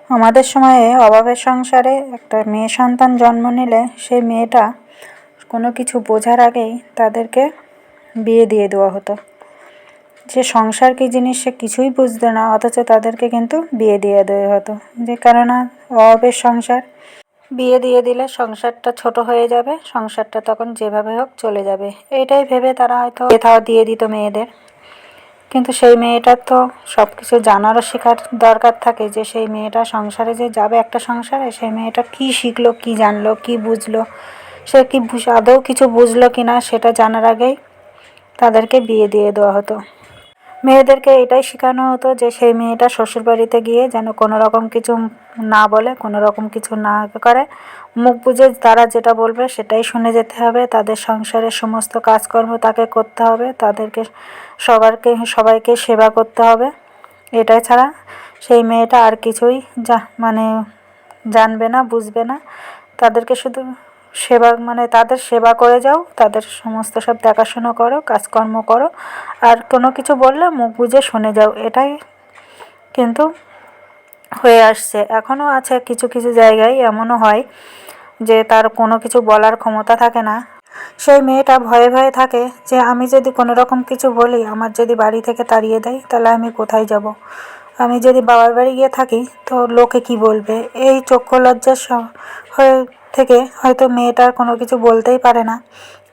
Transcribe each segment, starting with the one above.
আমাদের সময়ে অভাবের সংসারে একটা মেয়ে সন্তান জন্ম নিলে সেই মেয়েটা কোনো কিছু বোঝার আগেই তাদেরকে বিয়ে দিয়ে দেওয়া হতো। যে সংসার কী জিনিস সে কিছুই বুঝতো না, অথচ তাদেরকে কিন্তু বিয়ে দিয়ে দেওয়া হতো। যে কেননা অভাবের সংসার, বিয়ে দিয়ে দিলে সংসারটা ছোট হয়ে যাবে, সংসারটা তখন যেভাবে হোক চলে যাবে, এইটাই ভেবে তারা হয়তো কোথাও দিয়ে দিত মেয়েদের। কিন্তু সেই মেয়েটার তো সব কিছু জানারও শেখার দরকার থাকে, যে সেই মেয়েটা সংসারে যে যাবে একটা সংসারে, সেই মেয়েটা কী শিখলো, কী জানলো, কী বুঝলো, সে কি আদৌ কিছু বুঝলো কি না সেটা জানার আগেই তাদেরকে বিয়ে দিয়ে দেওয়া হতো। মেয়েদেরকে এটাই শেখানো হতো যে সেই মেয়েটা শ্বশুরবাড়িতে গিয়ে যেন কোনো রকম কিছু না বলে, কোনো রকম কিছু না করে, মুখ বুজে তারা যেটা বলবে সেটাই শুনে যেতে হবে। তাদের সংসারের সমস্ত কাজকর্ম তাকে করতে হবে, তাদেরকে সবাইকে সেবা করতে হবে। এটাই ছাড়া সেই মেয়েটা আর কিছুই জানবে না, বুঝবে না। তাদেরকে শুধু সেবা তাদের সেবা করে যাও, তাদের সমস্ত সব দেখাশোনা করো, কাজকর্ম করো, আর কোনো কিছু বললে মুখ বুজে শুনে যাও। এটাই কিন্তু হয়ে আসছে, এখনও আছে কিছু কিছু জায়গায়। এমনও হয় যে তার কোনো কিছু বলার ক্ষমতা থাকে না, সেই মেয়েটা ভয়ে ভয়ে থাকে যে আমি যদি কোনো রকম কিছু বলি, আমার যদি বাড়ি থেকে তাড়িয়ে দেয়, তাহলে আমি কোথায় যাব? আমি যদি বাবার বাড়ি গিয়ে থাকি তো লোকে কি বলবে? এই চক্ষু লজ্জার হয়ে থেকে হয়তো মেয়েটার কোনো কিছু বলতেই পারে না।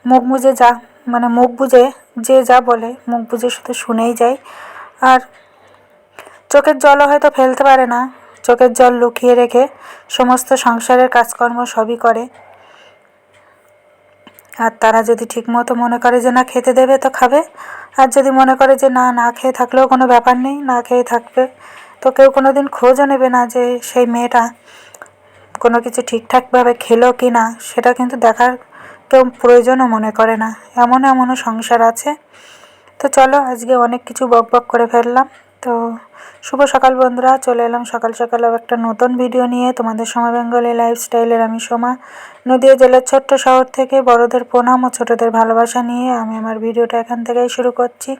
মুখ বুজে মুখ বুজে যে যা বলে মুখ বুজে শুধু শুনেই যায়। আর চোখের জলও হয়তো ফেলতে পারে না, চোখের জল লুকিয়ে রেখে সমস্ত সংসারের কাজকর্ম সবই করে। আর তারা যদি ঠিকমতো মনে করে যে না খেতে দেবে তো খাবে, আর যদি মনে করে যে না না খেয়ে থাকলেও কোনো ব্যাপার নেই, না খেয়ে থাকবে, তো কেউ কোনো দিন খোঁজও নেবে না যে সেই মেয়েটা কোনো কিছু ঠিকঠাকভাবে খেলো কি না, সেটা কিন্তু দেখার কেউ প্রয়োজনও মনে করে না। এমনও সংসার আছে। তো চলো, আজকে অনেক কিছু বকবক করে ফেললাম। তো শুভ সকাল বন্ধুরা, চলে এলাম সকাল সকাল একটা নতুন ভিডিও নিয়ে তোমাদের সোমা বেঙ্গলি লাইফস্টাইলের। আমি সোমা, নদীয়া জেলার ছোট্ট শহর থেকে বড়দের প্রণাম ও ছোটদের ভালোবাসা নিয়ে আমি আমার ভিডিওটা এখান থেকেই শুরু করছি।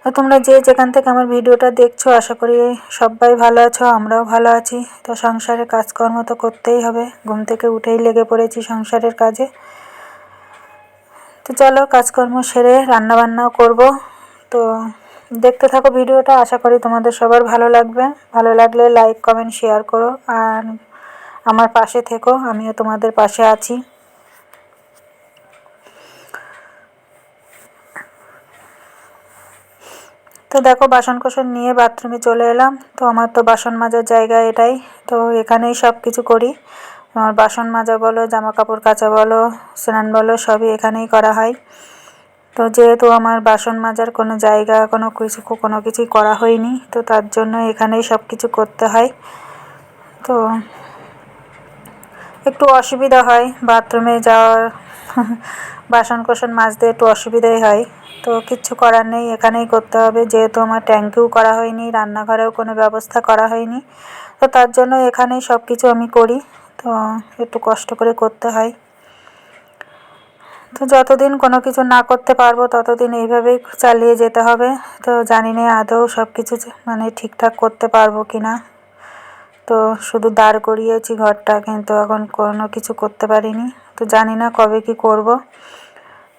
তো তোমরা যে যেখান থেকে আমার ভিডিওটা দেখছো, আশা করি সবাই ভালো আছো, আমরাও ভালো আছি। তো সংসারের কাজকর্ম তো করতেই হবে, ঘুম থেকে উঠেই লেগে পড়েছি সংসারের কাজে। তো চলো, কাজকর্ম সেরে রান্নাবান্নাও করব। তো দেখতে থাকো ভিডিওটা, আশা করি তোমাদের সবার ভালো লাগবে। ভালো লাগলে লাইক, কমেন্ট, শেয়ার করো, আর আমার পাশে থেকো, আমিও তোমাদের পাশে আছি। তো দেখো, বাসন কোসন নিয়ে বাথরুমে চলে এলাম। তো আমার তো বাসন মাজার জায়গা এটাই, তো এখানেই সব কিছু করি। আমার বাসন মাজা বলো, জামা কাপড় কাচা বলো, স্নান বলো, সবই এখানেই করা হয়। তো যেহেতু আমার বাসন মাজার কোনো জায়গা কোনো কিছুই করা হয়নি, তো তার জন্য এখানেই সব কিছু করতে হয়। তো একটু অসুবিধা হয় বাথরুমে যাওয়ার, বাসন কোসন মাজতে একটু অসুবিধাই হয়। তো কিচ্ছু করার নেই, এখানেই করতে হবে। যেহেতু আমার ট্যাঙ্কিও করা হয়নি, রান্নাঘরেও কোনো ব্যবস্থা করা হয়নি, তো তার জন্য এখানেই সব কিছু আমি করি। তো একটু কষ্ট করে করতে হয়। তো যতদিন কোনো কিছু না করতে পারবো ততদিন এইভাবেই চালিয়ে যেতে হবে। তো জানি না আদৌ সব কিছু ঠিকঠাক করতে পারবো কি না। তো শুধু দাঁড় করিয়েছি ঘরটা, কিন্তু এখন কোনো কিছু করতে পারিনি। তো জানি না কবে কি করব।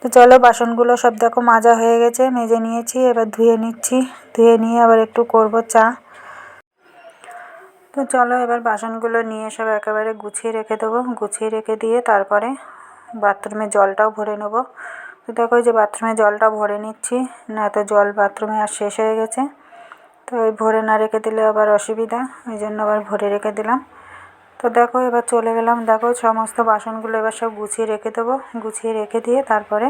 তো চলো, বাসনগুলো সব দেখো মাজা হয়ে গেছে, মেজে নিয়েছি, এবার ধুয়ে নিচ্ছি। ধুয়ে নিয়ে আবার একটু করব চা। তো চলো, এবার বাসনগুলো নিয়ে সব একেবারে গুছিয়ে রেখে দেবো। গুছিয়ে রেখে দিয়ে তারপরে বাথরুমে জলটাও ভরে নেব। তো দেখো, যে বাথরুমে জলটা ভরে নিচ্ছি, না তো জল বাথরুমে আর শেষ হয়ে গেছে। তো ওই ভরে না রেখে দিলে আবার অসুবিধা, ওই জন্য আবার ভরে রেখে দিলাম। তো দেখো, এবার চলে গেলাম। দেখো, সমস্ত বাসনগুলো এবার সব গুছিয়ে রেখে দেবো। গুছিয়ে রেখে দিয়ে তারপরে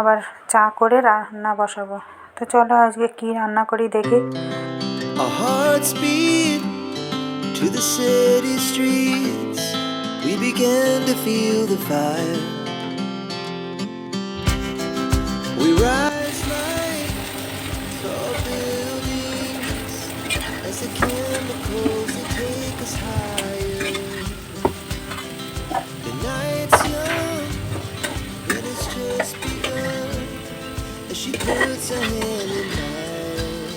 আবার চা করে রান্না বসাবো। তো চলো, আজকে কি রান্না করি দেখি। Our hearts beat to the city streets. We began to feel the fire. We rise like tall buildings as the chemicals they take us higher. The night's young and it's just begun as she puts her hand in mine.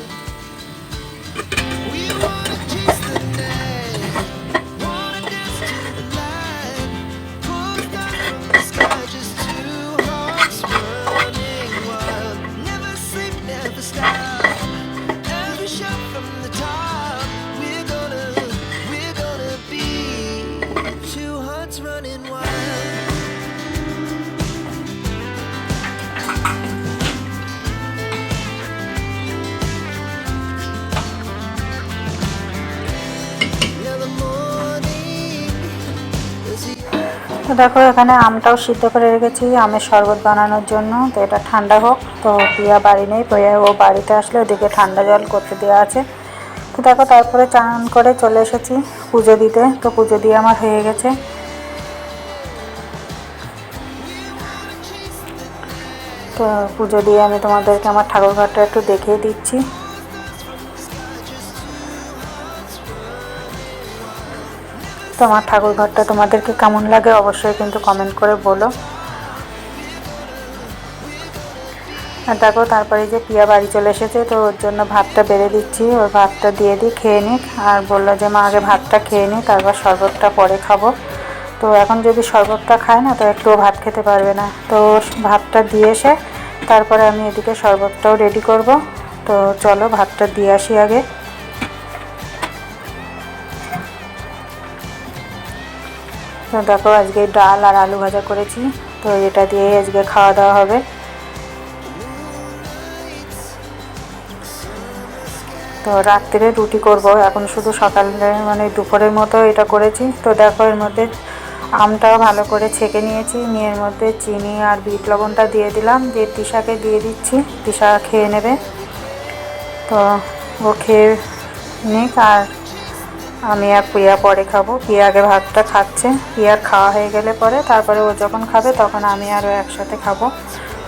We wanna chase the তো দেখো এখানে আমটাও সিদ্ধ করে রেখেছি আমের শরবত বানানোর জন্য। তো এটা ঠান্ডা হোক। তো পিয়া বাড়ি নেই, পিয়া ও বাড়িতে আসলে ওদিকে ঠান্ডা জল করতে দেওয়া আছে। তো দেখো তারপরে চান করে চলে এসেছি পুজো দিতে। তো পুজো দিয়ে আমার হয়ে গেছে। তো পুজো দিয়ে আমি তোমাদেরকে আমার ঠাকুর ঘরটা একটু দেখিয়ে দিচ্ছি। তো আমার ঠাকুর ঘরটা তোমাদেরকে কেমন লাগে অবশ্যই কিন্তু কমেন্ট করে বলো। আর দেখো তারপরে যে পিয়া বাড়ি চলে এসেছে, তো ওর জন্য ভাতটা বেড়ে দিচ্ছি। ওর ভাতটা দিয়ে দিই, খেয়ে নিক। আর বললো যে মা আগে ভাতটা খেয়ে নিই, তারপর শরবতটা পরে খাবো। তো এখন যদি শরবতটা খায় না তো একটুও ভাত খেতে পারবে না। তো ভাতটা দিয়ে এসে তারপরে আমি এদিকে শরবতটাও রেডি করব। তো চলো ভাতটা দিয়ে আসি আগে। তো দেখো আজকে ডাল আর আলু ভাজা করেছি। তো এটা দিয়েই আজকে খাওয়া দাওয়া হবে। তো রাত্রে রুটি করব, এখন শুধু সকালে মানে দুপুরের মতো এটা করেছি। তো দেখো এর মধ্যে আমটাও ভালো করে ছেঁকে নিয়েছি, নিয়ে এর মধ্যে চিনি আর বিট লবণটা দিয়ে দিলাম, দিয়ে তিশাকে দিয়ে দিচ্ছি। তিশা খেয়ে নেবে। তো ও খেয়ে নিক, আর আমি আর পিয়া পরে খাবো। পিয়া আগে ভাতটা খাচ্ছে, পিয়ার খাওয়া হয়ে গেলে পরে তারপরে ও যখন খাবে তখন আমি আর ও একসাথে খাবো।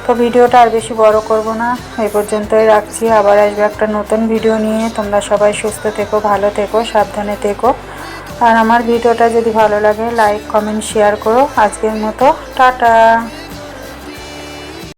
তো ভিডিওটা আর বেশি বড় করব না, এই পর্যন্তই রাখছি। আবার আসবে একটা নতুন ভিডিও নিয়ে। তোমরা সবাই সুস্থ থেকো, ভালো থেকো, সাবধানে থেকো। আর আমার ভিডিওটা যদি ভালো লাগে লাইক কমেন্ট শেয়ার করো। আজকের মতো টাটা।